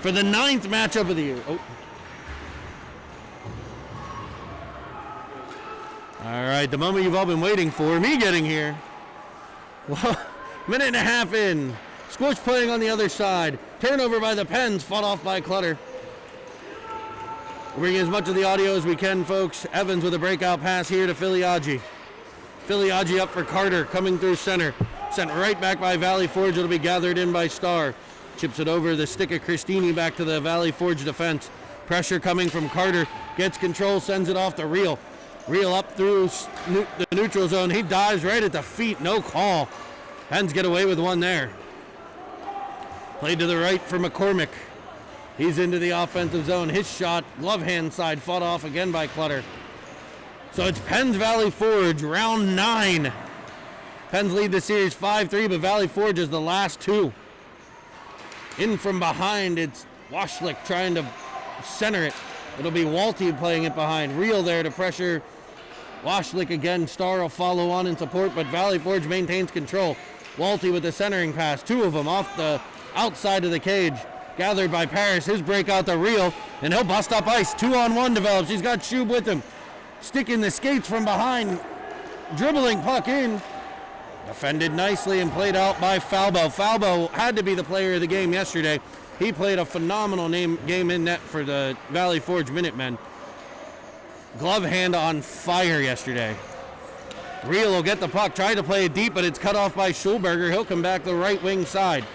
for the 9th matchup of the year. Oh. All right, the moment you've all been waiting for, me getting here. Well, minute and a half in. Squish playing on the other side. Turnover by the Pens, fought off by Clutter. We're bringing as much of the audio as we can, folks. Evans with a breakout pass here to Filiaggi. Filiaggi up for Carter, coming through center. Sent right back by Valley Forge. It'll be gathered in by Starr. Chips it over the stick of Christini back to the Valley Forge defense. Pressure coming from Carter. Gets control, sends it off to Reel. Reel up through the neutral zone. He dives right at the feet. No call. Hens get away with one there. Played to the right for McCormick. He's into the offensive zone. His shot, glove hand side, fought off again by Clutter. So it's Pens Valley Forge, round 9. Pens lead the series 5-3, but Valley Forge is the last 2. In from behind, it's Washlick trying to center it. It'll be Walty playing it behind. Reel there to pressure Washlick again. Starr will follow on in support, but Valley Forge maintains control. Walty with the centering pass. 2 of them off the outside of the cage. Gathered by Paris. His breakout to Reel, and he'll bust up ice. 2-on-1 develops. He's got Shub with him. Sticking the skates from behind. Dribbling puck in. Defended nicely and played out by Falbo. Falbo had to be the player of the game yesterday. He played a phenomenal game in net for the Valley Forge Minutemen. Glove hand on fire yesterday. Reel will get the puck, try to play it deep, but it's cut off by Schulberger. He'll come back the right wing side.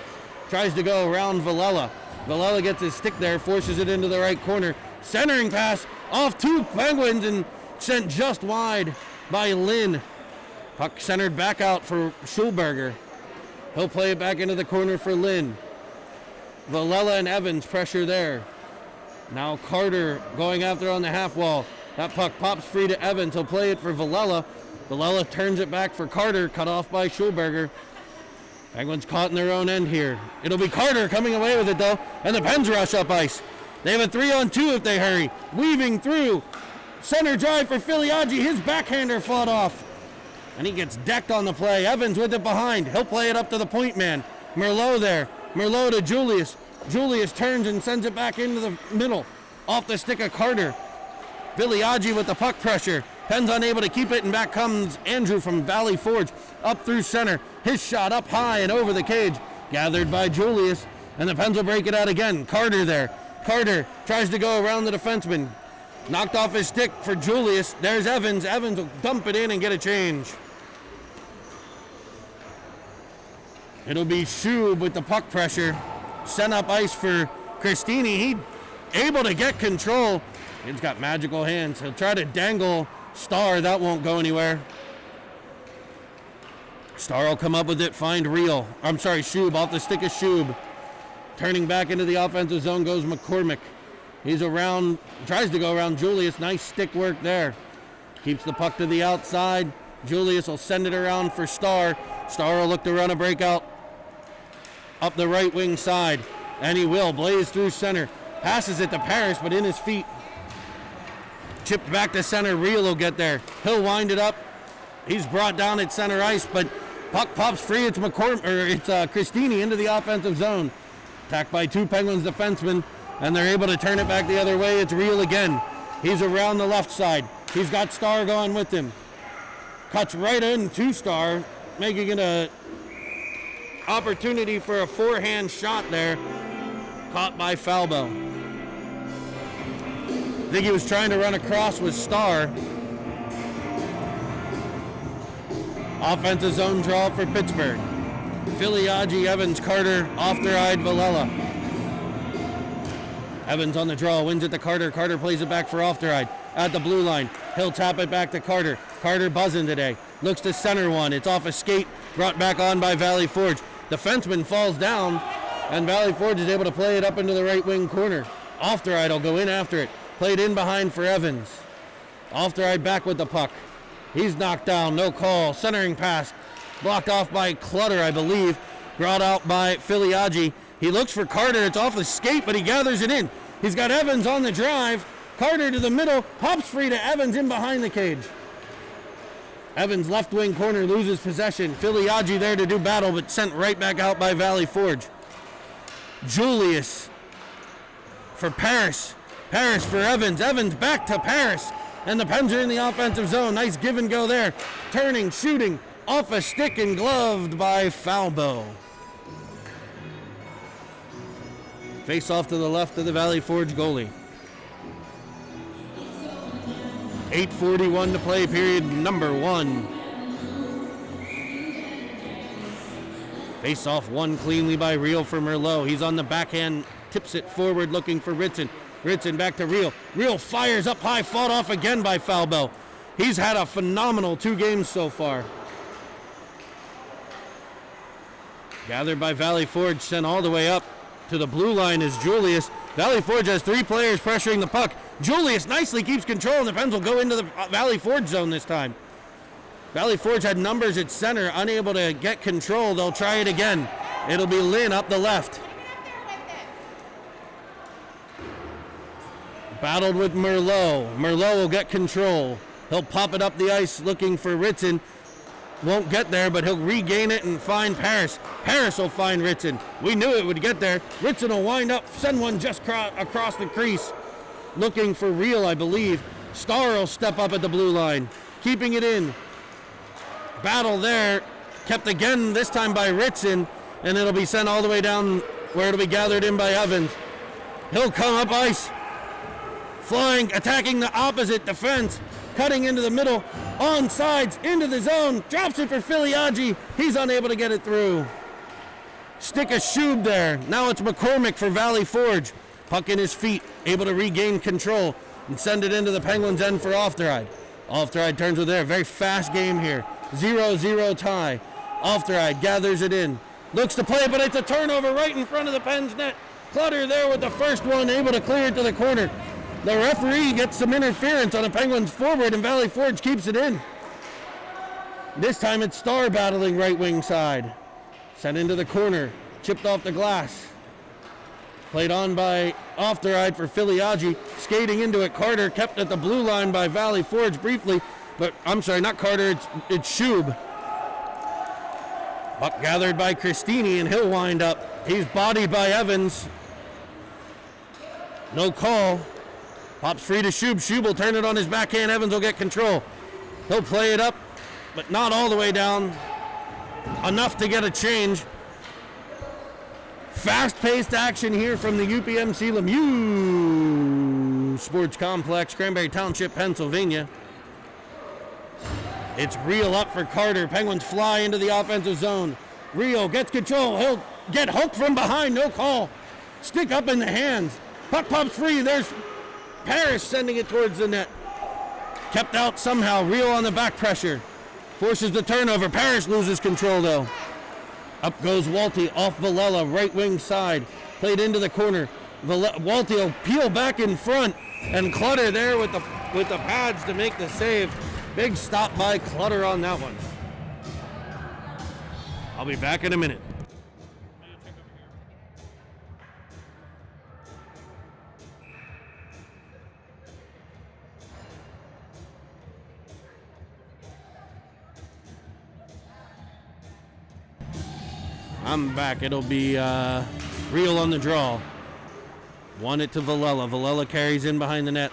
Tries to go around Villela. Villela gets his stick there, forces it into the right corner. Centering pass off 2 Penguins and sent just wide by Lynn. Puck centered back out for Schulberger. He'll play it back into the corner for Lynn. Villela and Evans pressure there. Now Carter going after on the half wall. That puck pops free to Evans. He'll play it for Villela. Villela turns it back for Carter, cut off by Schulberger. Penguins caught in their own end here. It'll be Carter coming away with it though, and the Pens rush up ice. They have a 3-on-2 if they hurry. Weaving through. Center drive for Filiaggi. His backhander fought off. And he gets decked on the play. Evans with it behind. He'll play it up to the point man. Merlot there. Merlot to Julius. Julius turns and sends it back into the middle. Off the stick of Carter. Filiaggi with the puck pressure. Pens unable to keep it, and back comes Andrew from Valley Forge. Up through center. His shot up high and over the cage. Gathered by Julius. And the Pens will break it out again. Carter there. Carter tries to go around the defenseman. Knocked off his stick for Julius. There's Evans. Evans will dump it in and get a change. It'll be Shub with the puck pressure. Sent up ice for Christini. He able to get control. He's got magical hands. He'll try to dangle Starr. That won't go anywhere. Starr will come up with it. Find Reel. I'm sorry, Shub. Off the stick of Shub. Turning back into the offensive zone goes McCormick. He's around, tries to go around Julius. Nice stick work there. Keeps the puck to the outside. Julius will send it around for Starr. Starr will look to run a breakout up the right wing side. And he will. Blaze through center. Passes it to Paris, but in his feet. Chipped back to center. Reel will get there. He'll wind it up. He's brought down at center ice, but puck pops free. It's Christini into the offensive zone. Attacked by 2 Penguins defensemen, and they're able to turn it back the other way. It's Reel again. He's around the left side. He's got Starr going with him. Cuts right into Starr, making it a opportunity for a forehand shot there. Caught by Falbo. I think he was trying to run across with Starr. Offensive zone draw for Pittsburgh. Filiaggi, Evans, Carter, off their eyed Villela. Evans on the draw, wins it to Carter. Carter plays it back for off their eyed at the blue line. He'll tap it back to Carter. Carter buzzing today. Looks to center one. It's off a skate, brought back on by Valley Forge. Defenseman falls down, and Valley Forge is able to play it up into the right wing corner. Off their eyed will go in after it. Played in behind for Evans. Off their eyed back with the puck. He's knocked down, no call. Centering pass. Blocked off by Clutter, I believe. Brought out by Filiaggi. He looks for Carter. It's off the skate, but he gathers it in. He's got Evans on the drive. Carter to the middle. Pops free to Evans in behind the cage. Evans left wing corner loses possession. Filiaggi there to do battle, but sent right back out by Valley Forge. Julius for Paris. Paris for Evans. Evans back to Paris. And the Pens are in the offensive zone. Nice give and go there. Turning, shooting, off a stick and gloved by Falbo. Face off to the left of the Valley Forge goalie. 8:41 to play, period number 1. Face off won cleanly by Real for Merlot. He's on the backhand, tips it forward looking for Ritson. Ritson back to Real. Real fires up high, fought off again by Falbo. He's had a phenomenal 2 games so far. Gathered by Valley Forge, sent all the way up to the blue line is Julius. Valley Forge has 3 players pressuring the puck. Julius nicely keeps control, and the Pens will go into the Valley Forge zone this time. Valley Forge had numbers at center, unable to get control. They'll try it again. It'll be Lynn up the left. Battled with Merlot. Merlot will get control. He'll pop it up the ice looking for Ritson. Won't get there, but he'll regain it and find Paris. Paris will find Ritson. We knew it would get there. Ritson will wind up, send one just across the crease. Looking for Real, I believe. Starr will step up at the blue line. Keeping it in. Battle there. Kept again, this time by Ritson. And it'll be sent all the way down where it'll be gathered in by Evans. He'll come up ice. Flying, attacking the opposite defense. Cutting into the middle, on sides, into the zone, drops it for Filiaggi. He's unable to get it through. Stick a Shub there. Now it's McCormick for Valley Forge. Puck in his feet, able to regain control and send it into the Penguins' end for Ofteride. Ofteride turns with there. Very fast game here. 0-0 tie. Ofteride gathers it in. Looks to play, but it's a turnover right in front of the Pens net. Clutter there with the first one, able to clear it to the corner. The referee gets some interference on a Penguins forward, and Valley Forge keeps it in. This time it's Starr battling right wing side. Sent into the corner, chipped off the glass. Played on by Ofteride for Filiaggi. Skating into it, Carter kept at the blue line by Valley Forge briefly, but I'm sorry, not Carter, it's Shub. Puck gathered by Christini, and he'll wind up. He's bodied by Evans. No call. Pops free to Shub. Shub will turn it on his backhand. Evans will get control. He'll play it up, but not all the way down. Enough to get a change. Fast-paced action here from the UPMC Lemieux Sports Complex, Cranberry Township, Pennsylvania. It's Real up for Carter. Penguins fly into the offensive zone. Real gets control. He'll get hooked from behind. No call. Stick up in the hands. Puck pops free. There's Paris sending it towards the net. Kept out somehow. Real on the back pressure. Forces the turnover. Paris loses control though. Up goes Walty off Villela, right wing side. Played into the corner. Walty will peel back in front, and Clutter there with the pads to make the save. Big stop by Clutter on that one. I'll be back in a minute. I'm back. It'll be Real on the draw. Won it to Villela. Villela carries in behind the net.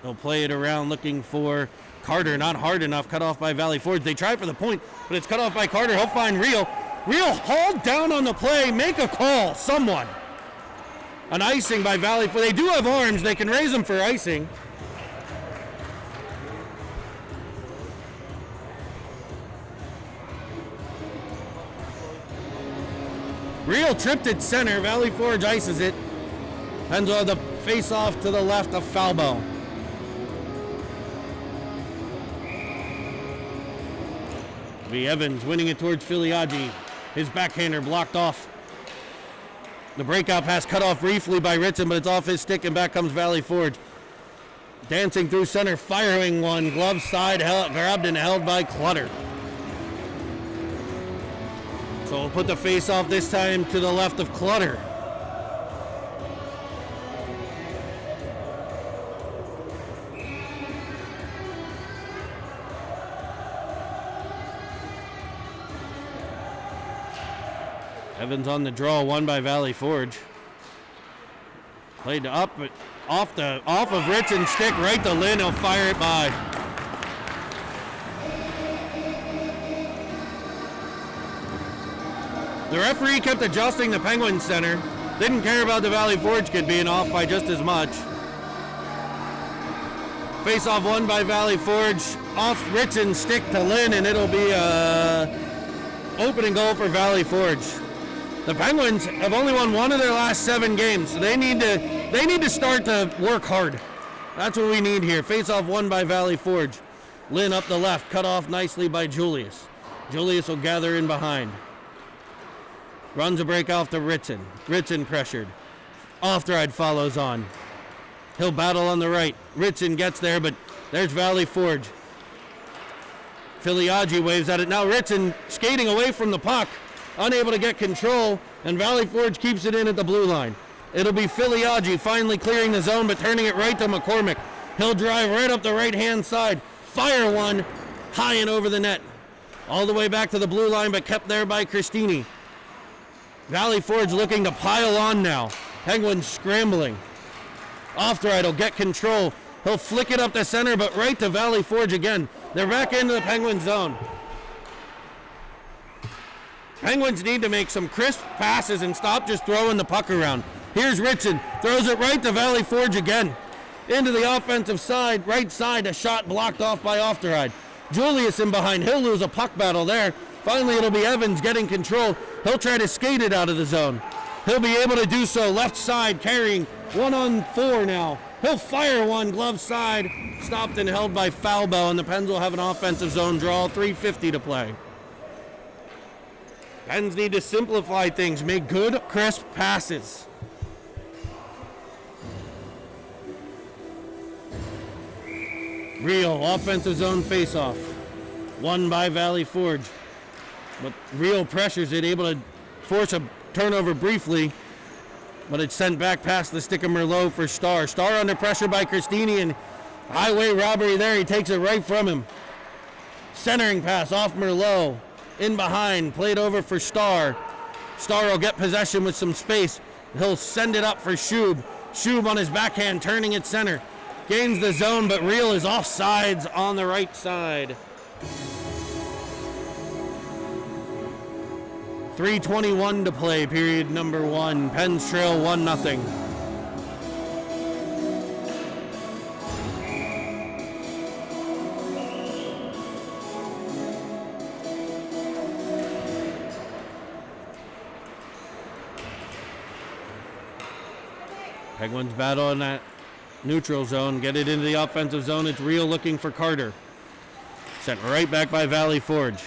They'll play it around looking for Carter. Not hard enough. Cut off by Valley Forge. They try for the point, but it's cut off by Carter. He'll find Real. Real hauled down on the play. Make a call. Someone. An icing by Valley Forge. They do have arms. They can raise them for icing. Real tripped at center. Valley Forge ices it. Pens will have the face-off to the left of Falbo. V. Evans winning it towards Filiaggi. His backhander blocked off. The breakout pass cut off briefly by Ritson, but it's off his stick, and back comes Valley Forge. Dancing through center, firing one. Glove side, grabbed and held by Clutter. So we'll put the face-off this time to the left of Clutter. Evans on the draw, won by Valley Forge. Played up, but off of Ritzen's stick, right to Lynn. He'll fire it by. The referee kept adjusting the Penguin center. Didn't care about the Valley Forge kid being off by just as much. Face-off won by Valley Forge. Off Ritzen's stick to Lynn, and it'll be opening goal for Valley Forge. The Penguins have only won one of their last 7 games, so they need to start to work hard. That's what we need here. Face-off won by Valley Forge. Lynn up the left, cut off nicely by Julius. Julius will gather in behind. Runs a break off to Ritzen. Ritzen pressured. Ofteride follows on. He'll battle on the right. Ritzen gets there, but there's Valley Forge. Filiaggi waves at it. Now Ritzen skating away from the puck, unable to get control, and Valley Forge keeps it in at the blue line. It'll be Filiaggi finally clearing the zone, but turning it right to McCormick. He'll drive right up the right-hand side. Fire one, high and over the net. All the way back to the blue line, but kept there by Christini. Valley Forge looking to pile on now. Penguins scrambling. Ofteride will get control. He'll flick it up the center, but right to Valley Forge again. They're back into the Penguin zone. Penguins need to make some crisp passes and stop just throwing the puck around. Here's Ritzen. Throws it right to Valley Forge again. Into the offensive side, right side. A shot blocked off by Ofteride. Julius in behind. He'll lose a puck battle there. Finally, it'll be Evans getting control. He'll try to skate it out of the zone. He'll be able to do so. Left side carrying 1-on-4 now. He'll fire one, glove side. Stopped and held by Falbo, and the Pens will have an offensive zone draw. 3:50 to play. Pens need to simplify things. Make good, crisp passes. Real offensive zone faceoff. Won by Valley Forge. But Real pressures it, able to force a turnover briefly, but it's sent back past the stick of Merlot for Starr. Starr under pressure by Christini, and highway robbery there. He takes it right from him. Centering pass off Merlot. In behind, played over for Starr. Starr will get possession with some space. He'll send it up for Schub. Schub on his backhand, turning it center. Gains the zone, but Real is offsides on the right side. 3:21 to play, period number 1. Pens trail 1-0. Penguins battle in that neutral zone, get it into the offensive zone. It's Real looking for Carter. Sent right back by Valley Forge.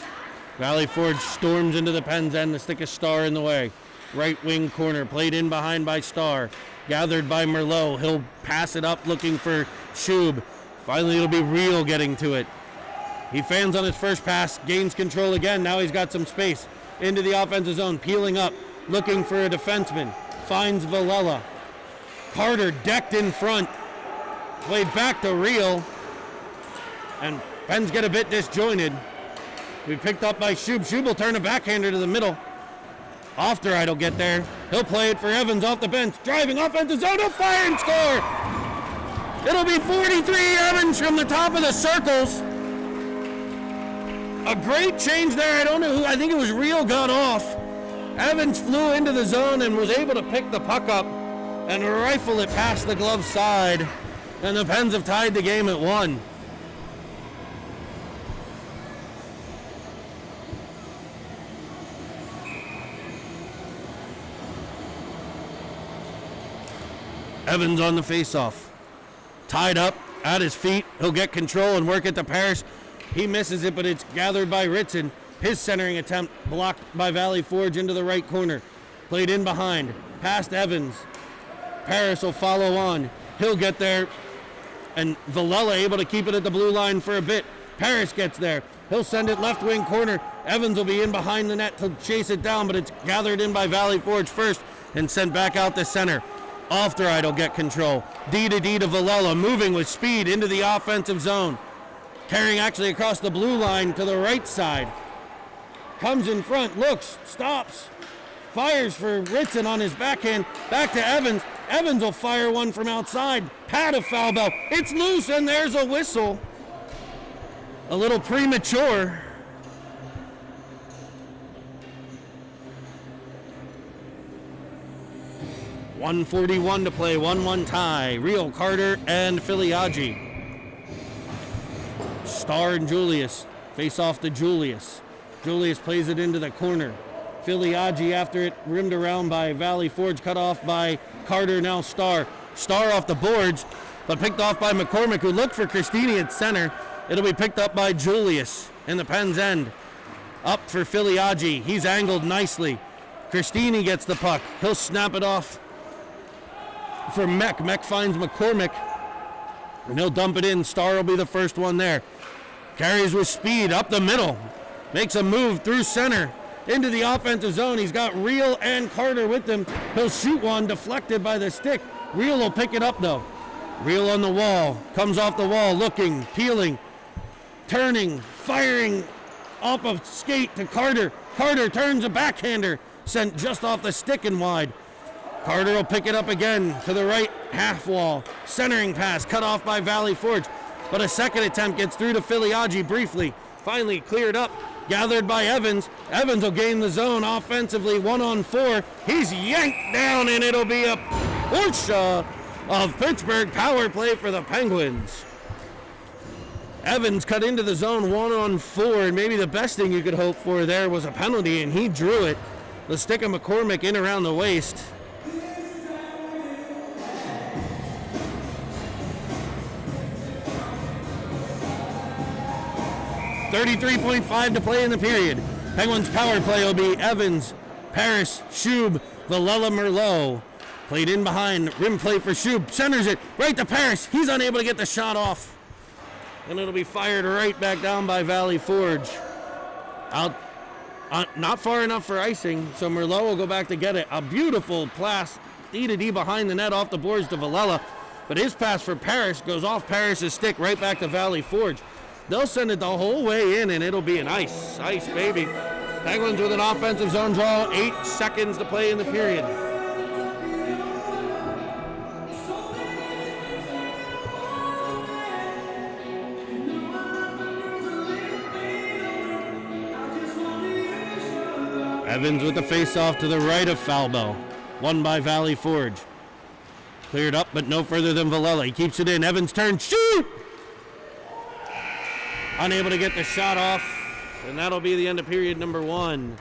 Valley Forge storms into the Pens end. The stick of Starr in the way. Right wing corner, played in behind by Starr. Gathered by Merlot. He'll pass it up looking for Schub. Finally, it'll be Real getting to it. He fans on his first pass, gains control again. Now he's got some space. Into the offensive zone, peeling up, looking for a defenseman. Finds Villela. Carter decked in front. Played back to Real. And Pens get a bit disjointed. We picked up by Schub. Schub will turn a backhander to the middle. Ofteride will get there. He'll play it for Evans off the bench. Driving offensive zone. He'll fire and score. It'll be 43 Evans from the top of the circles. A great change there. I don't know who. I think it was Real got off. Evans flew into the zone and was able to pick the puck up and rifle it past the glove side. And the Pens have tied the game at 1. Evans on the faceoff. Tied up at his feet. He'll get control and work it to Parrish. He misses it, but it's gathered by Ritson. His centering attempt blocked by Valley Forge into the right corner. Played in behind. Past Evans. Parrish will follow on. He'll get there. And Villela able to keep it at the blue line for a bit. Parrish gets there. He'll send it left wing corner. Evans will be in behind the net to chase it down, but it's gathered in by Valley Forge first and sent back out the center. Ofteride will get control. D to Villela, moving with speed into the offensive zone. Carrying actually across the blue line to the right side. Comes in front, looks, stops. Fires for Ritson on his backhand. Back to Evans. Evans will fire one from outside. Pat a foul ball. It's loose, and there's a whistle. A little premature. .141 to play, 1-1 tie. Rio, Carter, and Filiaggi. Starr and Julius face off to Julius. Julius plays it into the corner. Filiaggi after it, rimmed around by Valley Forge, cut off by Carter, now Starr. Starr off the boards, but picked off by McCormick, who looked for Christini at center. It'll be picked up by Julius in the pen's end. Up for Filiaggi. He's angled nicely. Christini gets the puck. He'll snap it off for Meck. Meck finds McCormick, and he'll dump it in. Starr will be the first one there. Carries with speed up the middle. Makes a move through center into the offensive zone. He's got Reel and Carter with him. He'll shoot one, deflected by the stick. Reel will pick it up though. Reel on the wall. Comes off the wall, looking, peeling, turning, firing off of skate to Carter. Carter turns a backhander, sent just off the stick and wide. Carter will pick it up again to the right half wall. Centering pass cut off by Valley Forge, but a second attempt gets through to Filiaggi briefly. Finally cleared up, gathered by Evans. Evans will gain the zone offensively, 1-on-4. He's yanked down, and it'll be a Porsche of Pittsburgh power play for the Penguins. Evans cut into the zone 1-on-4, and maybe the best thing you could hope for there was a penalty, and he drew it. The stick of McCormick in around the waist. 33.5 to play in the period. Penguins power play will be Evans, Paris, Shub, Villela, Merlot. Played in behind, rim play for Shub. Centers it right to Paris. He's unable to get the shot off. And it'll be fired right back down by Valley Forge. Out, not far enough for icing, so Merlot will go back to get it. A beautiful pass, D-to-D behind the net off the boards to Villela. But his pass for Paris goes off Paris' stick right back to Valley Forge. They'll send it the whole way in, and it'll be an ice, baby. Penguins with an offensive zone draw, 8 seconds to play in the period. Evans with the face-off to the right of Falbo. Won by Valley Forge. Cleared up, but no further than Villela. He keeps it in. Evans turns, shoot! Unable to get the shot off, and that'll be the end of period number 1. I'm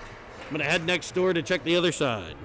going to head next door to check the other side.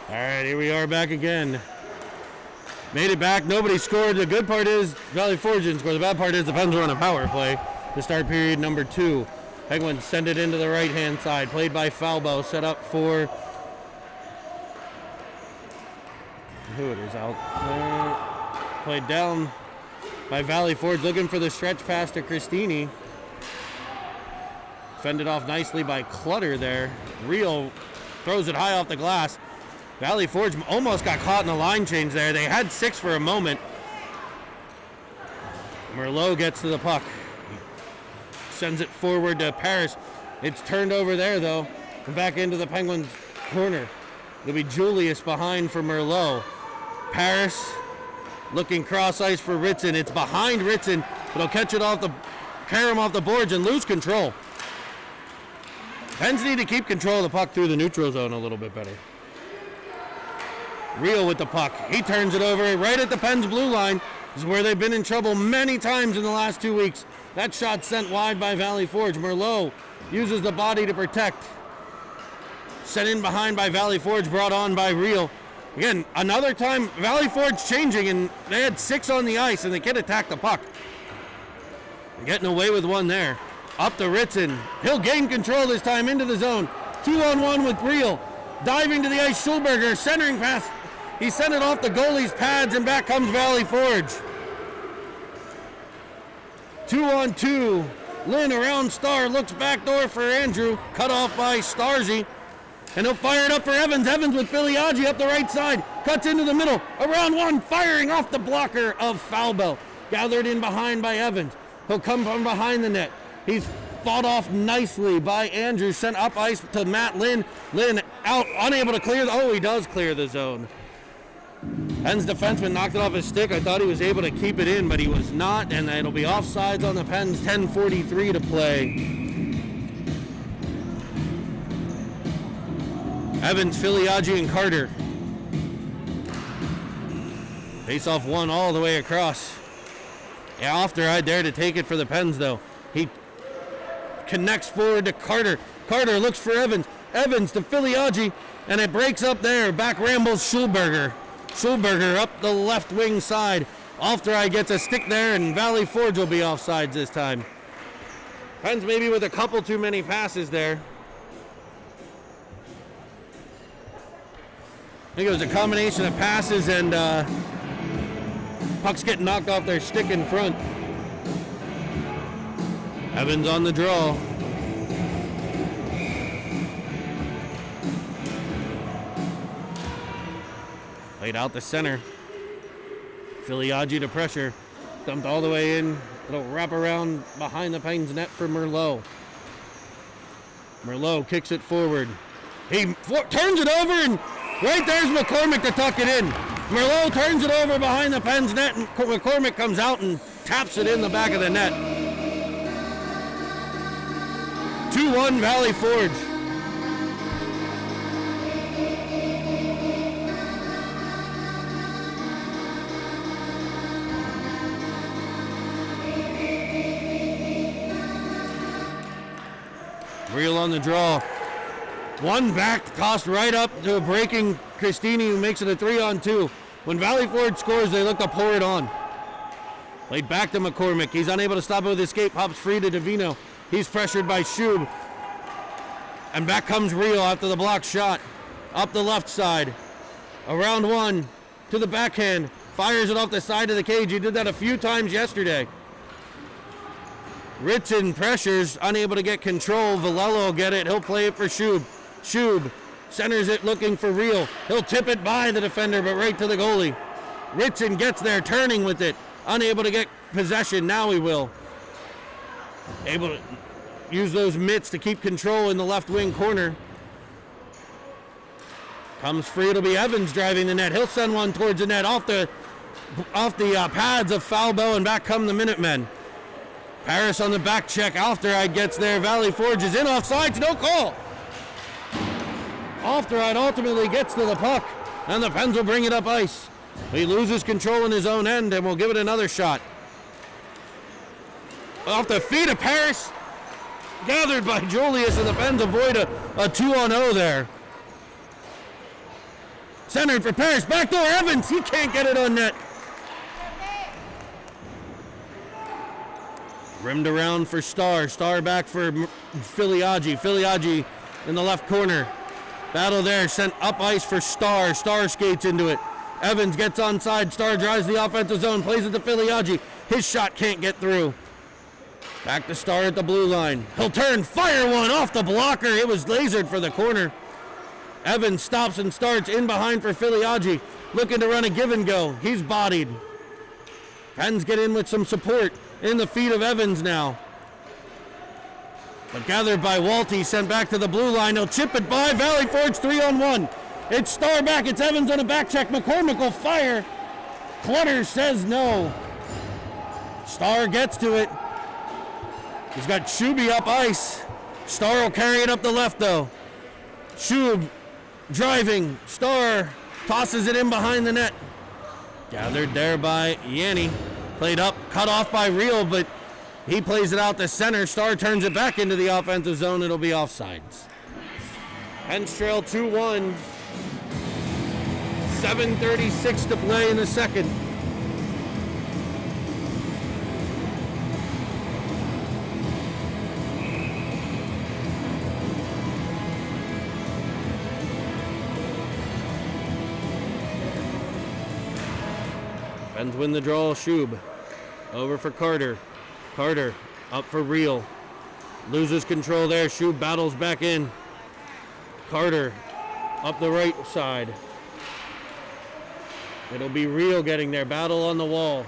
All right, here we are back again. Made it back. Nobody scored. The good part is Valley Forge didn't score. The bad part is the Pens were on a power play to start period number 2. Penguins send it into the right-hand side. Played by Falbo. Set up for... Who it is out. Played down by Valley Forge. Looking for the stretch pass to Christini. Fended off nicely by Clutter there. Real throws it high off the glass. Valley Forge almost got caught in a line change there. They had 6 for a moment. Merlot gets to the puck. Sends it forward to Paris. It's turned over there, though. And back into the Penguins' corner. It'll be Julius behind for Merlot. Paris looking cross ice for Ritson. It's behind Ritson, but he'll catch it carry him off the boards and lose control. Pens need to keep control of the puck through the neutral zone a little bit better. Real with the puck. He turns it over right at the Pens blue line. This is where they've been in trouble many times in the last 2 weeks. That shot sent wide by Valley Forge. Merlot uses the body to protect. Sent in behind by Valley Forge, brought on by Real. Again, another time Valley Forge changing, and they had 6 on the ice, and they can't attack the puck. Getting away with one there. Up to Ritson. He'll gain control this time into the zone. 2-on-1 with Real. Diving to the ice, Schulberger, centering pass. He sent it off the goalie's pads, and back comes Valley Forge. 2-on-2. Lynn around Star, looks backdoor for Andrew. Cut off by Starzy. And he'll fire it up for Evans. Evans with Filiaggi up the right side. Cuts into the middle. Around one, firing off the blocker of Falbo. Gathered in behind by Evans. He'll come from behind the net. He's fought off nicely by Andrew. Sent up ice to Matt Lynn. Lynn out, unable to clear. He does clear the zone. Pens defenseman knocked it off his stick. I thought he was able to keep it in, but he was not. And it'll be offsides on the Pens. 10:43 to play. Evans, Filiaggi, and Carter. Face off one all the way across. Yeah, Ofteride there to take it for the Pens, though. He connects forward to Carter. Carter looks for Evans. Evans to Filiaggi, and it breaks up there. Back rambles Schulberger. Schulberger up the left wing side. Ofteride gets a stick there, and Valley Forge will be offsides this time. Pens maybe with a couple too many passes there. I think it was a combination of passes and pucks getting knocked off their stick in front. Evans on the draw. Played out the center. Filiaggi to pressure. Dumped all the way in. It'll wrap around behind the Pines net for Merlot. Merlot kicks it forward. He turns it over, and right there's McCormick to tuck it in. Merlot turns it over behind the Pens net, and McCormick comes out and taps it in the back of the net. 2-1 Valley Forge. Real on the draw. One back, tossed right up to a breaking Christini, who makes it a 3-on-2. When Valley Forge scores, they look to pour it on. Played back to McCormick. He's unable to stop it with his skate. Pops free to Davino. He's pressured by Schub. And back comes Real after the block shot. Up the left side. Around one to the backhand. Fires it off the side of the cage. He did that a few times yesterday. Ritson pressures, unable to get control. Valello will get it. He'll play it for Schub. Schub centers it looking for Real. He'll tip it by the defender, but right to the goalie. Ritson gets there, turning with it. Unable to get possession. Now he will. Able to use those mitts to keep control in the left wing corner. Comes free. It'll be Evans driving the net. He'll send one towards the net off the pads of Falbo, and back come the Minutemen. Paris on the back check. Ofteride gets there. Valley Forge is in offsides. No call. Ofteride ultimately gets to the puck, and the Pens will bring it up ice. He loses control in his own end, and will give it another shot. Off the feet of Paris. Gathered by Julius, and the Pens avoid a 2-on-0 there. Centered for Paris. Backdoor Evans. He can't get it on net. Rimmed around for Starr. Starr back for Filiaggi. Filiaggi in the left corner. Battle there. Sent up ice for Starr. Starr skates into it. Evans gets onside. Starr drives the offensive zone. Plays it to Filiaggi. His shot can't get through. Back to Starr at the blue line. He'll turn, fire one off the blocker. It was lasered for the corner. Evans stops and starts in behind for Filiaggi. Looking to run a give and go. He's bodied. Pens get in with some support in the feet of Evans now. But gathered by Walty, sent back to the blue line. He'll chip it by. Valley Forge 3-on-1. It's Starr back. It's Evans on a back check. McCormick will fire. Clutter says no. Starr gets to it. He's got Shuby up ice. Starr will carry it up the left, though. Shub driving. Starr tosses it in behind the net. Gathered there by Yanni. Played up, cut off by Reel, but he plays it out to center. Starr turns it back into the offensive zone. It'll be offsides. Pens trail 2-1. 7:36 to play in the second. Pens win the draw. Shub over for Carter. Carter up for Reel. Loses control there. Shub battles back in. Carter up the right side. It'll be Reel getting there. Battle on the wall.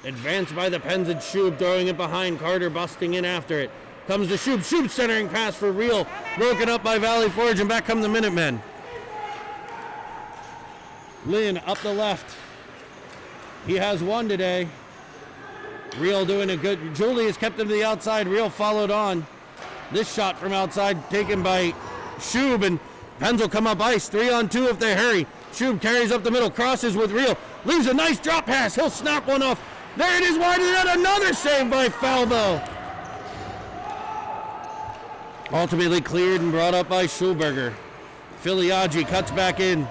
Advanced by the Pens and Shub, throwing it behind. Carter busting in after it. Comes to Shub. Shub centering pass for Reel. Broken up by Valley Forge, and back come the Minutemen. Lynn up the left. He has one today. Reel doing a good. Julius kept him to the outside. Reel followed on. This shot from outside taken by Shub, and Pens will come up ice. 3-on-2 if they hurry. Shub carries up the middle, crosses with Reel. Leaves a nice drop pass. He'll snap one off. There it is, wide of the net. Another save by Falbo. Ultimately cleared and brought up by Schulberger. Filiaggi cuts back in.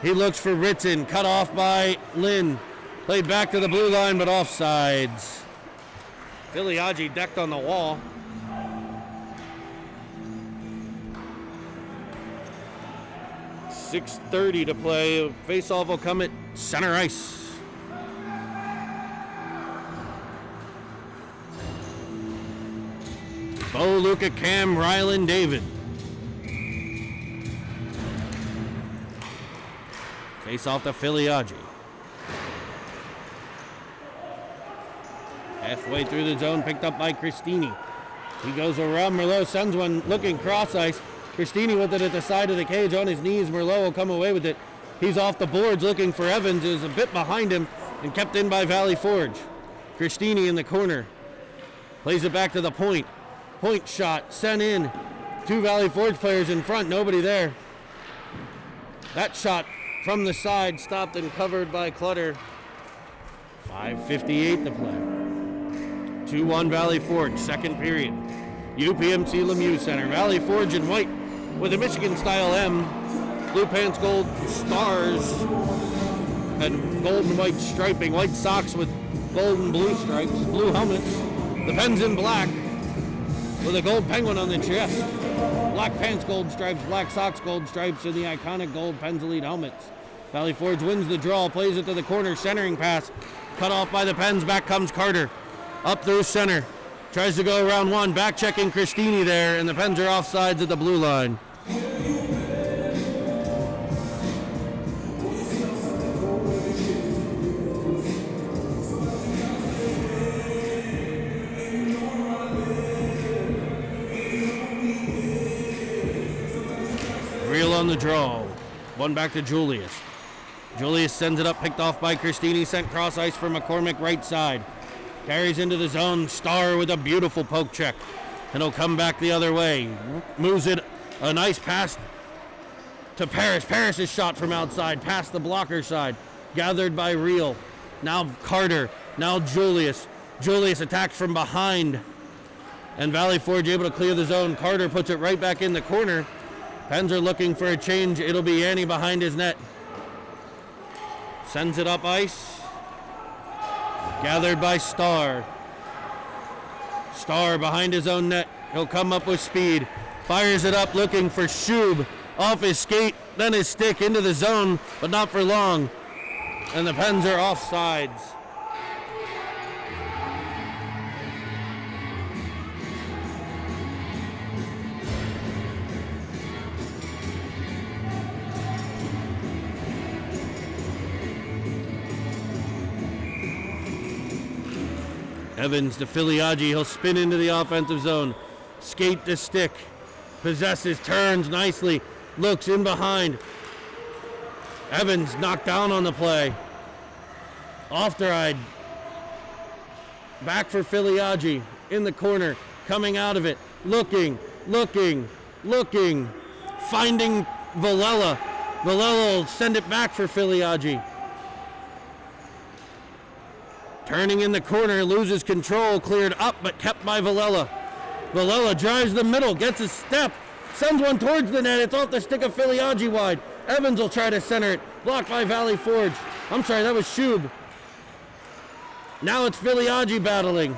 He looks for Ritson, cut off by Lynn. Played back to the blue line, but offsides. Filiaggi decked on the wall. .6:30 to play. Face-off will come at center ice. Bo, Luca, Cam, Ryland, David. Face off to Filiaggi. Halfway through the zone, picked up by Cristini. He goes around. Merlot sends one looking cross ice. Cristini with it at the side of the cage on his knees. Merlot will come away with it. He's off the boards looking for Evans. Is a bit behind him and kept in by Valley Forge. Cristini in the corner. Plays it back to the point. Point shot sent in. Two Valley Forge players in front. Nobody there. That shot from the side, stopped and covered by Clutter. 5:58 to play. 2-1 Valley Forge, second period. UPMC Lemieux Center. Valley Forge in white with a Michigan-style M. Blue pants, gold stars, and gold and white striping. White socks with gold and blue stripes. Blue helmets. The Pens in black with a gold penguin on the chest. Black pants, gold stripes. Black socks, gold stripes, and the iconic gold Pens Elite helmets. Valley Forge wins the draw, plays it to the corner, centering pass. Cut off by the Pens, back comes Carter. Up through center. Tries to go around one, back checking Cristini there, and the Pens are offsides at the blue line. Reel on the draw. One back to Julius. Julius sends it up, picked off by Cristini, sent cross ice for McCormick right side. Carries into the zone, Starr with a beautiful poke check. And he'll come back the other way. Moves it, a nice pass to Paris. Paris' shot from outside, past the blocker side. Gathered by Reel. Now Carter, now Julius. Julius attacked from behind. And Valley Forge able to clear the zone. Carter puts it right back in the corner. Pens are looking for a change. It'll be Annie behind his net. Sends it up ice. Gathered by Starr. Starr behind his own net. He'll come up with speed. Fires it up looking for Shub. Off his skate, then his stick into the zone, but not for long. And the Pens are offsides. Evans to Filiaggi. He'll spin into the offensive zone. Skate to stick. Possesses, turns nicely. Looks in behind. Evans knocked down on the play. Ofteride. Back for Filiaggi. In the corner. Coming out of it. Looking. Finding Villela. Villela will send it back for Filiaggi. Turning in the corner, loses control, cleared up, but kept by Villela. Villela drives the middle, gets a step, sends one towards the net. It's off the stick of Filiaggi wide. Evans will try to center it, blocked by Valley Forge. I'm sorry, that was Shub. Now it's Filiaggi battling.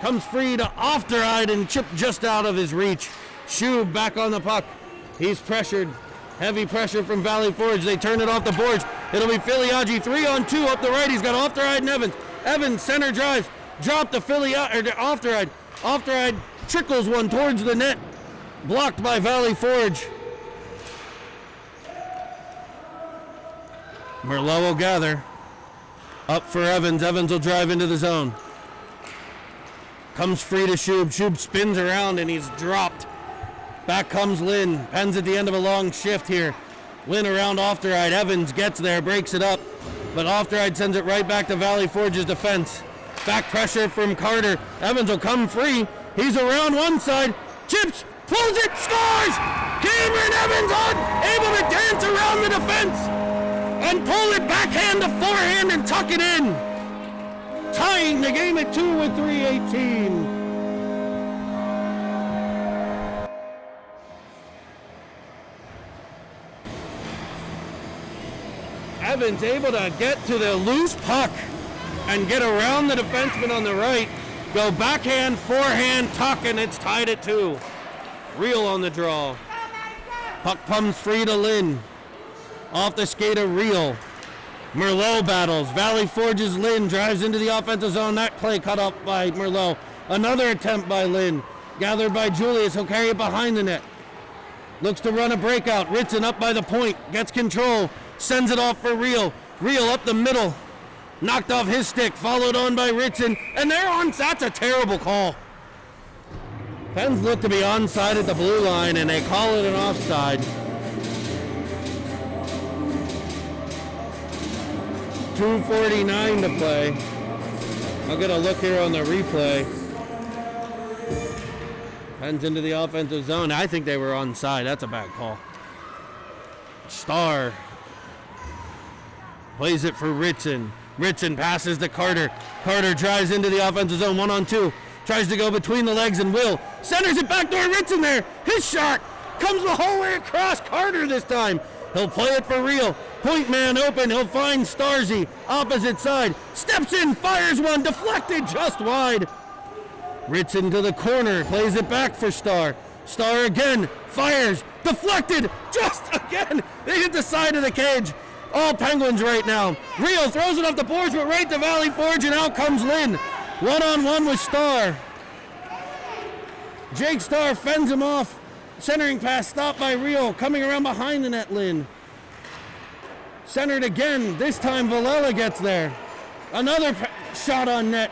Comes free to Ofteride and chipped just out of his reach. Shub back on the puck. He's pressured. Heavy pressure from Valley Forge. They turn it off the boards. It'll be Filiaggi 3-on-2 up the right. He's got Ofteride and Evans. Evans center drives. Drop to Ofteride. Ofteride trickles one towards the net. Blocked by Valley Forge. Merlot will gather. Up for Evans. Evans will drive into the zone. Comes free to Shub. Shub spins around and he's dropped. Back comes Lynn. Pens at the end of a long shift here. Lynn around Ofteride. Evans gets there, breaks it up. But Ofteride sends it right back to Valley Forge's defense. Back pressure from Carter. Evans will come free. He's around one side. Chips, pulls it, scores! Cameron Evans able to dance around the defense and pull it backhand to forehand and tuck it in. Tying the game at 2 with 3:18. Evans able to get to the loose puck and get around the defenseman on the right. Go backhand, forehand, tuck, and it's tied at 2. Real on the draw. Puck comes free to Lynn. Off the skate of Real. Merlot battles. Valley Forge's Lynn drives into the offensive zone. That play cut up by Merlot. Another attempt by Lynn. Gathered by Julius. He'll carry it behind the net. Looks to run a breakout. Ritson up by the point. Gets control. Sends it off for Real. Real up the middle. Knocked off his stick. Followed on by Ritson. And they're on. That's a terrible call. Pens look to be onside at the blue line, and they call it an offside. 2:49 to play. I'll get a look here on the replay. Pens into the offensive zone. I think they were onside. That's a bad call. Starr plays it for Ritson. Ritson passes to Carter. Carter drives into the offensive zone, 1-on-2. Tries to go between the legs and Will. Centers it back door. Ritson there. His shot comes the whole way across. Carter this time. He'll play it for Real. Point man open. He'll find Starzy. Opposite side. Steps in. Fires one. Deflected just wide. Ritson to the corner. Plays it back for Starr. Starr again. Fires. Deflected. Just again. They hit the side of the cage. All Penguins right now. Real throws it off the boards, but right to Valley Forge, and out comes Lynn. 1-on-1 with Starr. Jake Starr fends him off. Centering pass stopped by Real. Coming around behind the net, Lynn. Centered again. This time Villela gets there. Another shot on net.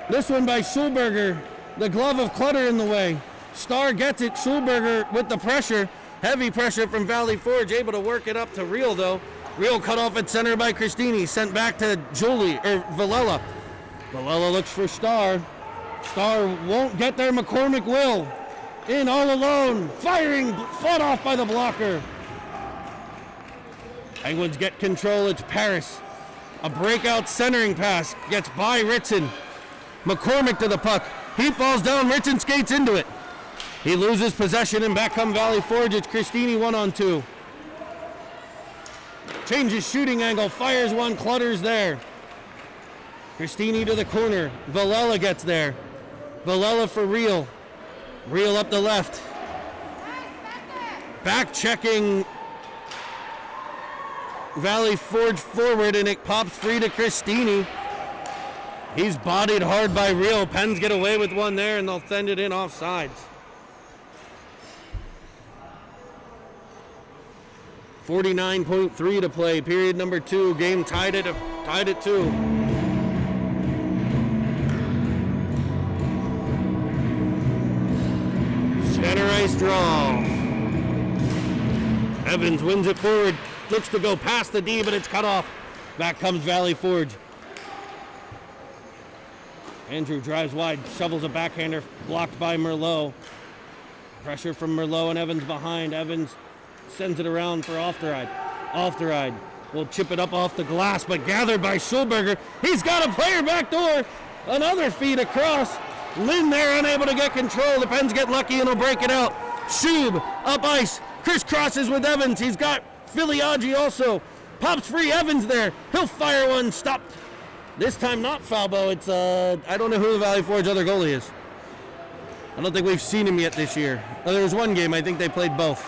This one by Schulberger. The glove of Clutter in the way. Starr gets it. Schulberger with the pressure. Heavy pressure from Valley Forge. Able to work it up to Real though. Real cut off at center by Christini. Sent back to Villela. Villela looks for Starr. Starr won't get there. McCormick will. In all alone. Firing. Fought off by the blocker. Penguins get control. It's Paris. A breakout centering pass. Gets by Ritson. McCormick to the puck. He falls down. Ritson skates into it. He loses possession, and back come Valley Forge. It's Christini 1-on-2. Changes shooting angle, fires one, clutters there. Christini to the corner. Villela gets there. Villela for Real. Real up the left. Back checking Valley Forge forward, and it pops free to Christini. He's bodied hard by Real. Pens get away with one there, and they'll send it in offsides. 49.3 to play, period number 2. Game tied at 2. Center ice draw. Evans wins it forward. Looks to go past the D, but it's cut off. Back comes Valley Forge. Andrew drives wide, shovels a backhander, blocked by Merlot. Pressure from Merlot and Evans behind. Evans sends it around for Off the ride. Will chip it up off the glass, but gathered by Schulberger. He's got a player back door. Another feed across. Lynn there unable to get control. The Pens get lucky and will break it out. Schub up ice. Crisscrosses with Evans. He's got Filiaggi also. Pops free. Evans there. He'll fire one. Stopped. This time not Falbo. It's I don't know who the Valley Forge other goalie is. I don't think we've seen him yet this year. There was one game. I think they played both.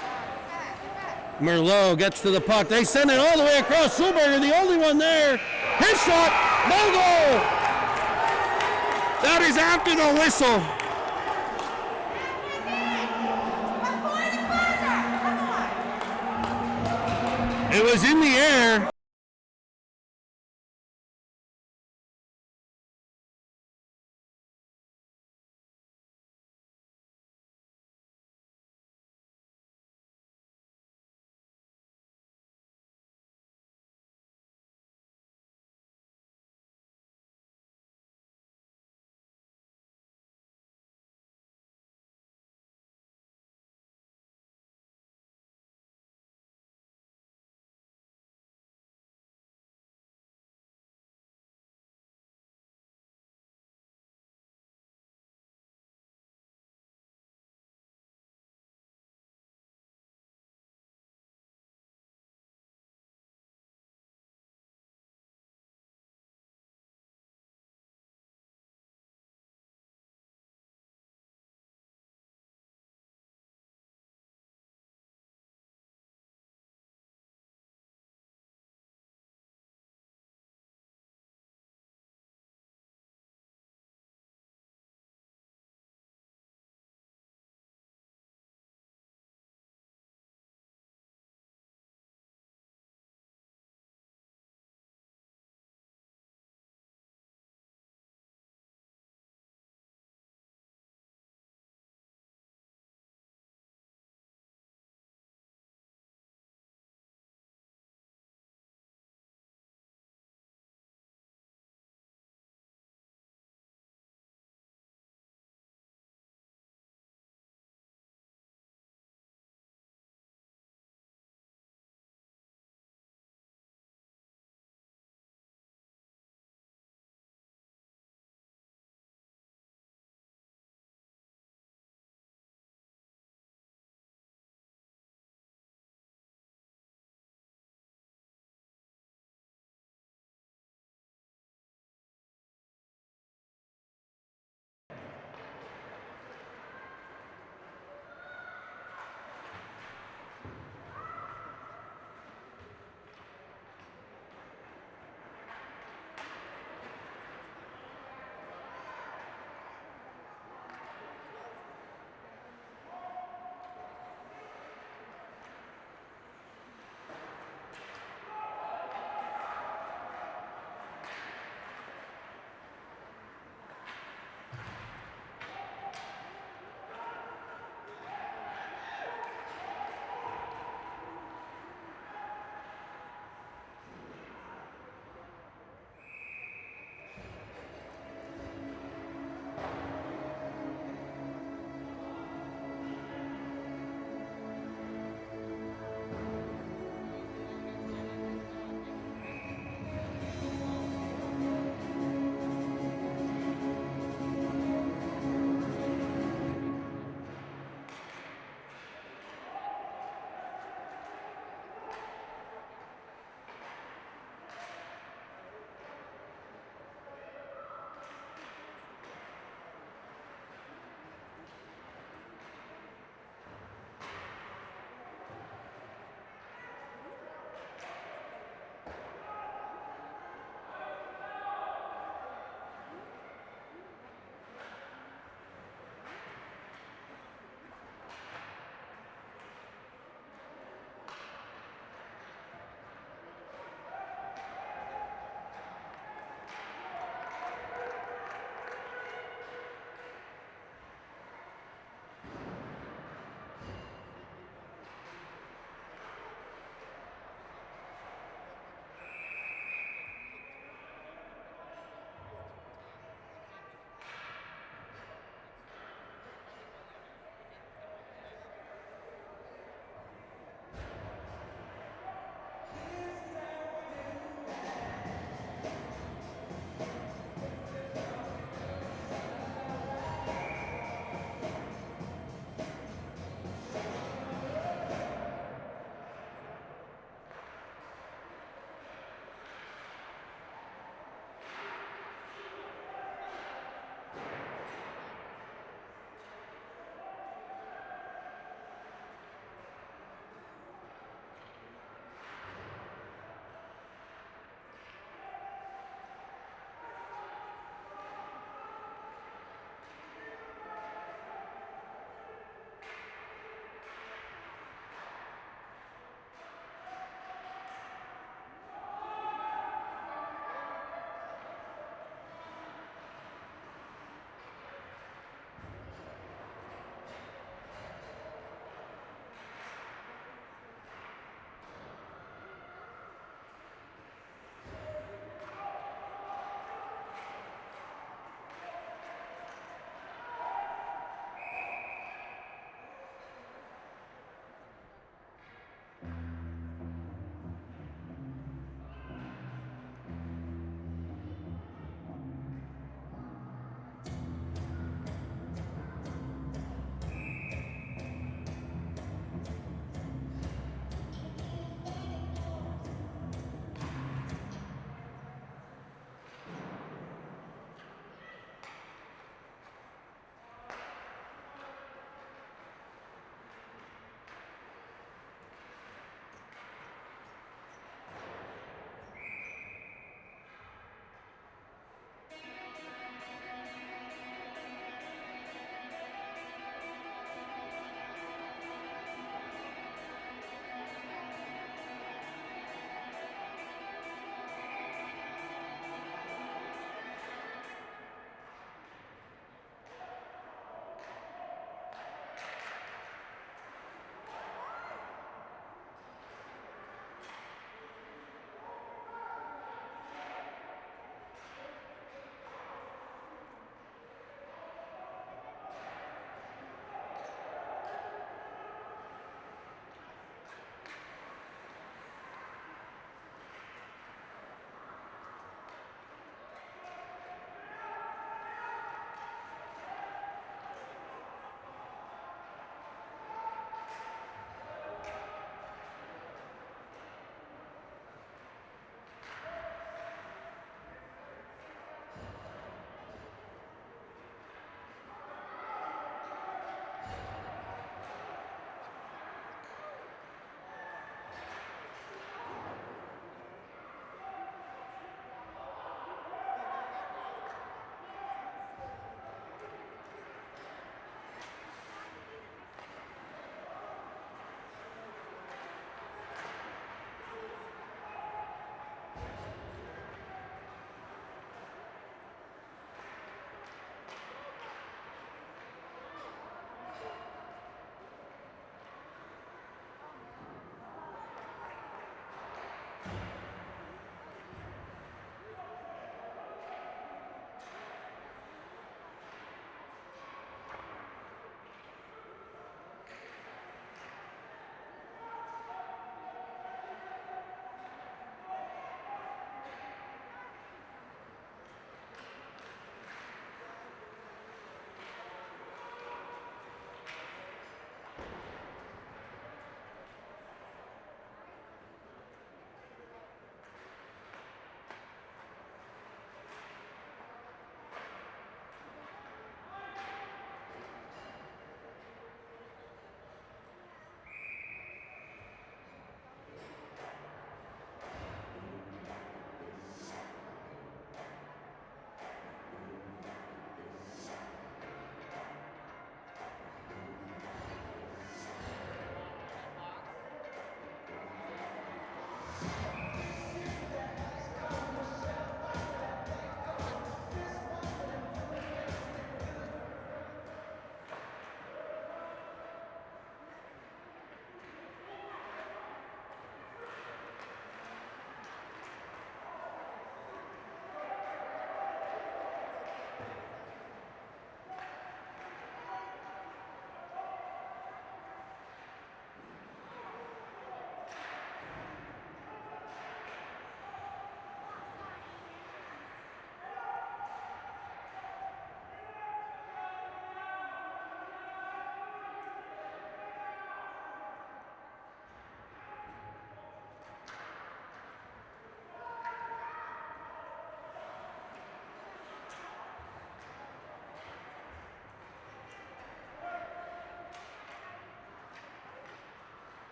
Merlot gets to the puck. They send it all the way across. Schulberger, the only one there. His shot, no goal. That is after the whistle. It was in the air.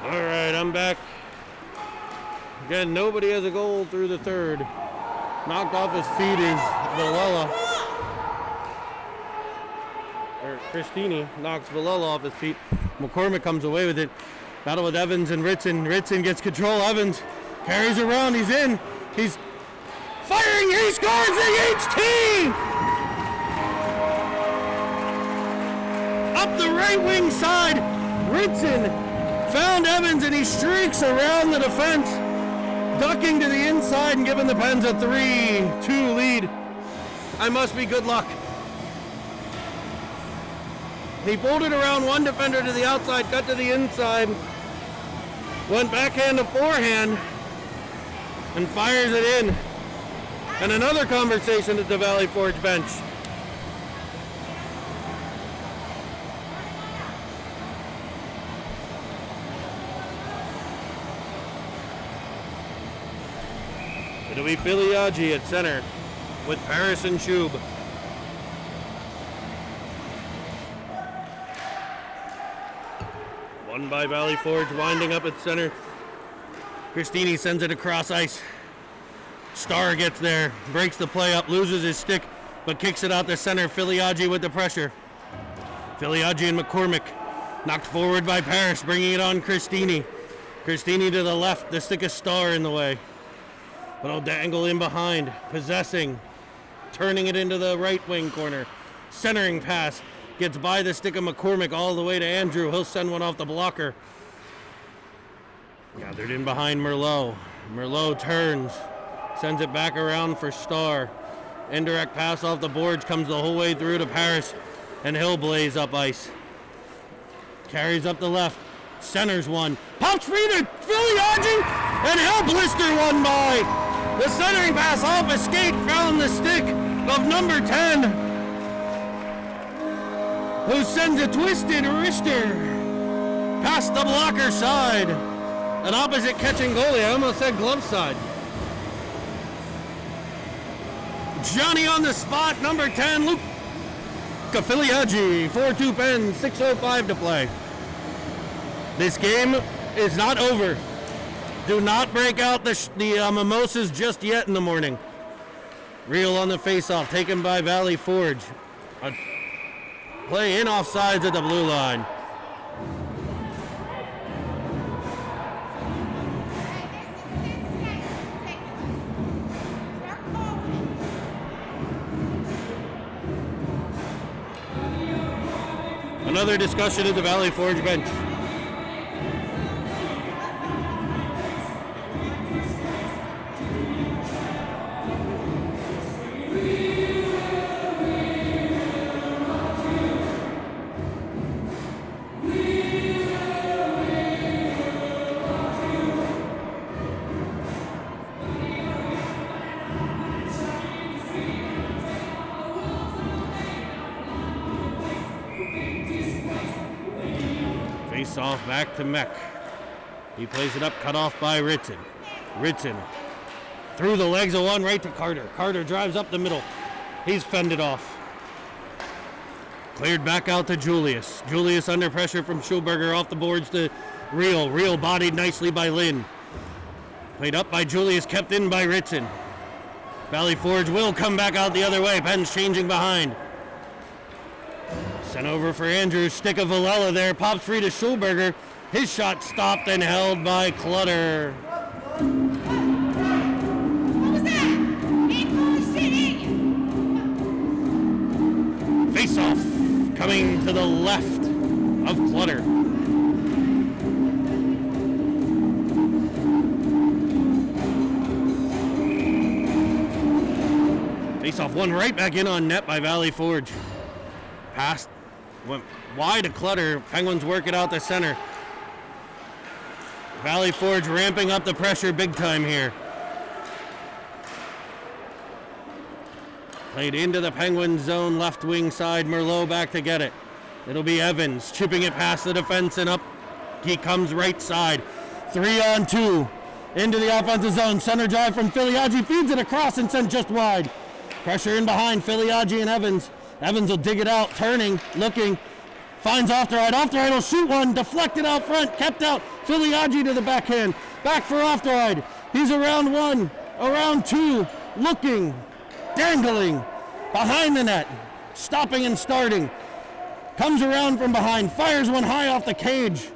All right, I'm back. Again, nobody has a goal through the third. Knocked off his feet is Villela. Or Christini knocks Villela off his feet. McCormick comes away with it. Battle with Evans and Ritson. Ritson gets control. Evans carries around. He's in. He's firing. He scores the HT! Up the right wing side. Ritson found Evans and he streaks around the defense, ducking to the inside and giving the Pens a 3-2 lead. I must be good luck. He pulled it around one defender to the outside, cut to the inside, went backhand to forehand, and fires it in. And another conversation at the Valley Forge bench. It'll be Filiaggi at center with Paris and Schub. One by Valley Forge, winding up at center. Christini sends it across ice. Starr gets there, breaks the play up, loses his stick, but kicks it out to center. Filiaggi with the pressure. Filiaggi and McCormick knocked forward by Paris, bringing it on Christini. Christini to the left, the stick of Starr in the way. But O'Dangle in behind, possessing, turning it into the right wing corner. Centering pass, gets by the stick of McCormick all the way to Andrew. He'll send one off the blocker. Gathered in behind Merlot. Merlot turns, sends it back around for Starr. Indirect pass off the boards, comes the whole way through to Paris, and he'll blaze up ice. Carries up the left, centers one, pops free to Filiaggi, and he'll blister one by. The centering pass off a skate found the stick of number 10, who sends a twisted wrister past the blocker side. An opposite catching goalie, I almost said glove side. Johnny on the spot, number 10, Luca Filiaggi, 4-2 Pens, 6:05 to play. This game is not over. Do not break out the mimosas just yet in the morning. Reel on the faceoff, taken by Valley Forge. A play in offsides at the blue line. Another discussion at the Valley Forge bench. Off back to Meck. He plays it up, cut off by Ritson. Ritson through the legs of one right to Carter. Carter drives up the middle. He's fended off. Cleared back out to Julius. Julius under pressure from Schulberger off the boards to Reel. Reel bodied nicely by Lynn. Played up by Julius, kept in by Ritson. Valley Forge will come back out the other way. Pens changing behind. Sent over for Andrews, stick of Villela there, pops free to Schulberger. His shot stopped and held by Clutter. What was that? Ain't bullshit, ain't you? Face off, coming to the left of Clutter. Face off, one right back in on net by Valley Forge. Pass went wide to Clutter. Penguins work it out the center. Valley Forge ramping up the pressure big time here. Played into the Penguins zone, left wing side. Merlot back to get it. It'll be Evans chipping it past the defense and up. He comes right side. 3-on-2 into the offensive zone. Center drive from Filiaggi, feeds it across and sent just wide. Pressure in behind Filiaggi and Evans. Evans will dig it out, turning, looking, Finds Ofteride. Ofteride will shoot one. Deflected out front. Kept out. Filiaggi to the backhand. Back for Ofteride. He's around one. Around two. Looking. Dangling. Behind the net. Stopping and starting. Comes around from behind. Fires one high off the cage.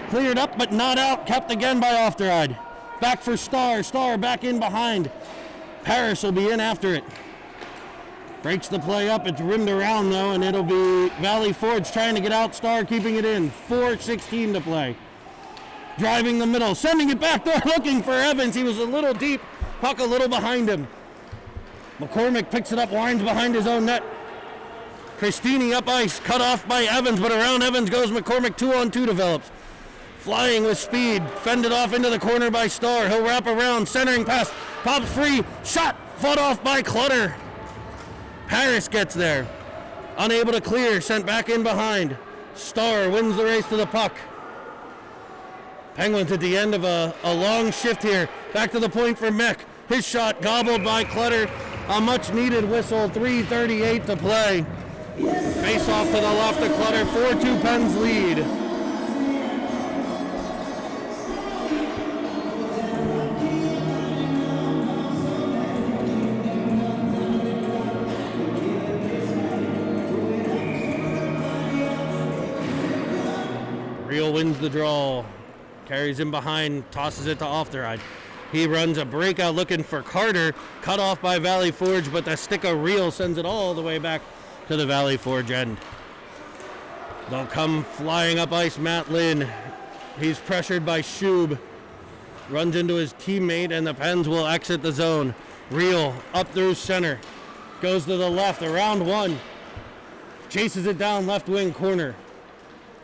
Cleared up but not out. Kept again by Ofteride. Back for Starr. Starr back in behind. Paris will be in after it. Breaks the play up. It's rimmed around though, and it'll be Valley Forge trying to get out. Starr keeping it in. 4:16 to play. Driving the middle. Sending it back there. Looking for Evans. He was a little deep. Puck a little behind him. McCormick picks it up. Winds behind his own net. Christini up ice. Cut off by Evans, but around Evans goes McCormick. 2-on-2 develops. Flying with speed. Fended off into the corner by Starr. He'll wrap around. Centering pass. Pops free. Shot. Fought off by Clutter. Paris gets there. Unable to clear. Sent back in behind. Starr wins the race to the puck. Penguins at the end of a long shift here. Back to the point for Meck. His shot gobbled by Clutter. A much needed whistle. 3:38 to play. Face off to the left of Clutter. 4-2 Pens lead. Real wins the draw. Carries him behind, tosses it to Ofteride. He runs a breakout looking for Carter. Cut off by Valley Forge, but the stick of Real sends it all the way back to the Valley Forge end. They'll come flying up ice, Matt Lynn. He's pressured by Schub. Runs into his teammate, and the Pens will exit the zone. Real up through center. Goes to the left, around one. Chases it down left wing corner.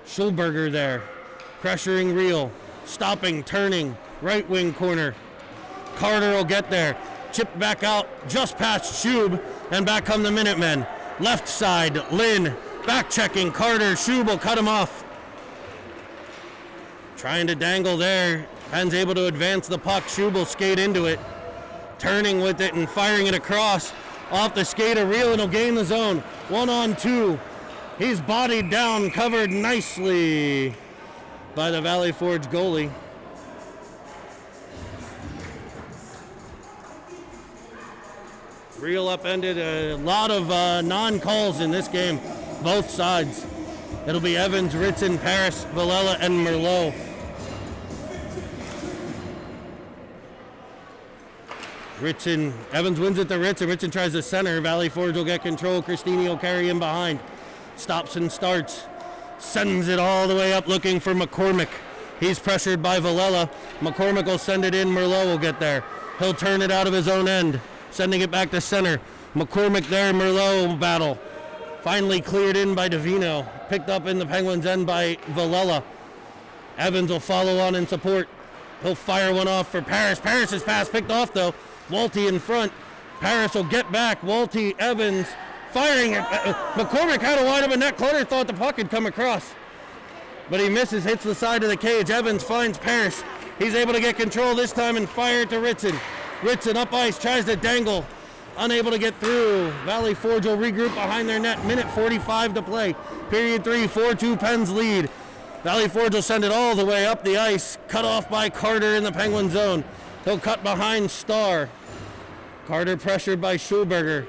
Schulberger there. Pressuring Real. Stopping, turning. Right wing corner. Carter will get there. Chipped back out just past Schub, and back come the Minutemen. Left side, Lynn. Back checking Carter. Schub will cut him off. Trying to dangle there. Penn's able to advance the puck. Schub will skate into it. Turning with it and firing it across. Off the skate of Real, and he'll gain the zone. 1-on-2. He's bodied down, covered nicely by the Valley Forge goalie. Real upended. A lot of non-calls in this game, both sides. It'll be Evans, Ritson, Paris, Villela, and Merlot. Ritson, Evans wins it to Ritson. Ritson tries to center. Valley Forge will get control. Christini will carry him behind. Stops and starts. Sends it all the way up looking for McCormick. He's pressured by Villela. McCormick will send it in. Merlot will get there. He'll turn it out of his own end. Sending it back to center. McCormick there. Merlot will battle. Finally cleared in by Davino. Picked up in the Penguins' end by Villela. Evans will follow on in support. He'll fire one off for Paris. Paris' pass picked off though. Walty in front. Paris will get back. Walty, Evans, firing it. McCormick had a wide open net. Clutter thought the puck had come across, but he misses, hits the side of the cage. Evans finds Paris. He's able to get control this time and fire it to Ritson. Ritson up ice, tries to dangle. Unable to get through. Valley Forge will regroup behind their net. Minute 45 to play. Period 3, 4-2 Pens lead. Valley Forge will send it all the way up the ice. Cut off by Carter in the Penguin zone. He'll cut behind Starr. Carter pressured by Schulberger.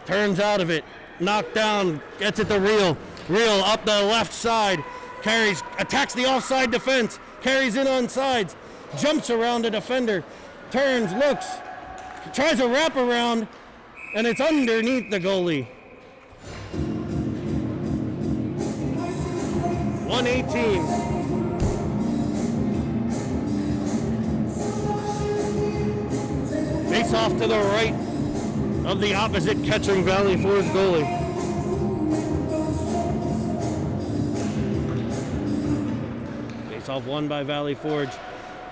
Turns out of it. Knocked down. Gets it to Real. Real up the left side. Carries. Attacks the offside defense. Carries in on sides. Jumps around a defender. Turns. Looks. Tries a wraparound. And it's underneath the goalie. 118. Face off to the right of the opposite catching Valley Forge goalie. Face off won by Valley Forge.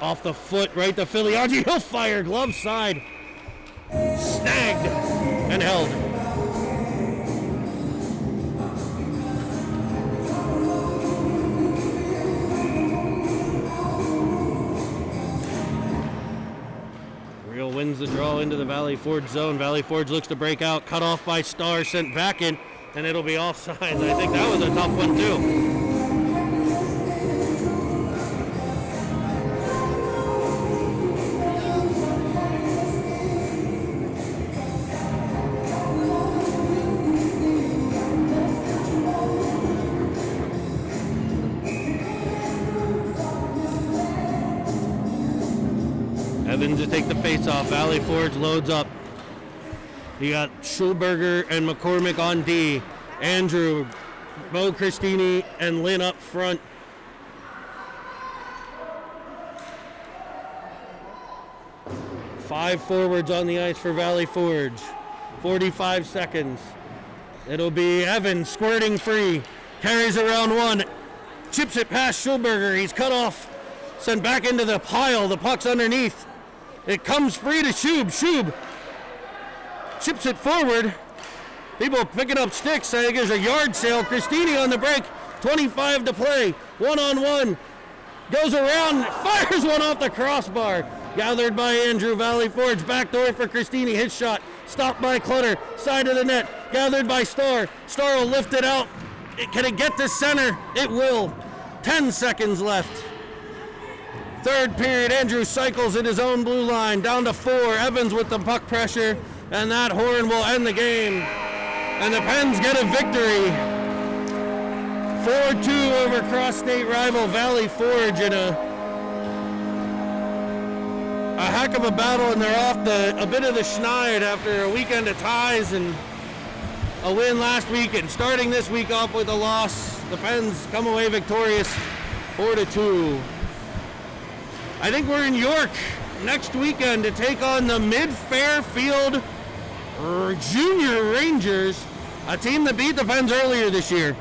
Off the foot, right to Filiaggi. He'll fire, glove side. Snagged and held. Wins the draw into the Valley Forge zone. Valley Forge looks to break out. Cut off by Starr. Sent back in. and it'll be offsides. I think that was a tough one too. Evans to take the face off. Valley Forge loads up. You got Schulberger and McCormick on D. Andrew, Mo Christini, and Lynn up front. Five forwards on the ice for Valley Forge. 45 seconds. It'll be Evans squirting free. Carries around one. Chips it past Schulberger. He's cut off. Sent back into the pile. The puck's underneath. It comes free to Shub. Shub chips it forward. People picking up sticks. I think there's a yard sale. Christini on the break. 25 to play. One-on-one. Goes around. Fires one off the crossbar. Gathered by Andrew. Valley Forge. Backdoor for Christini. His shot. Stopped by Clutter. Side of the net. Gathered by Starr. Starr will lift it out. Can it get to center? It will. 10 seconds left. Third period, Andrew cycles in his own blue line, down to 4. Evans with the puck pressure, and that horn will end the game. And the Pens get a victory. 4-2 over cross-state rival Valley Forge in a heck of a battle, and they're off a bit of the schneid after a weekend of ties and a win last week, and starting this week off with a loss. The Pens come away victorious, 4-2. I think we're in York next weekend to take on the Mid-Fairfield Junior Rangers, a team that beat the Pens earlier this year.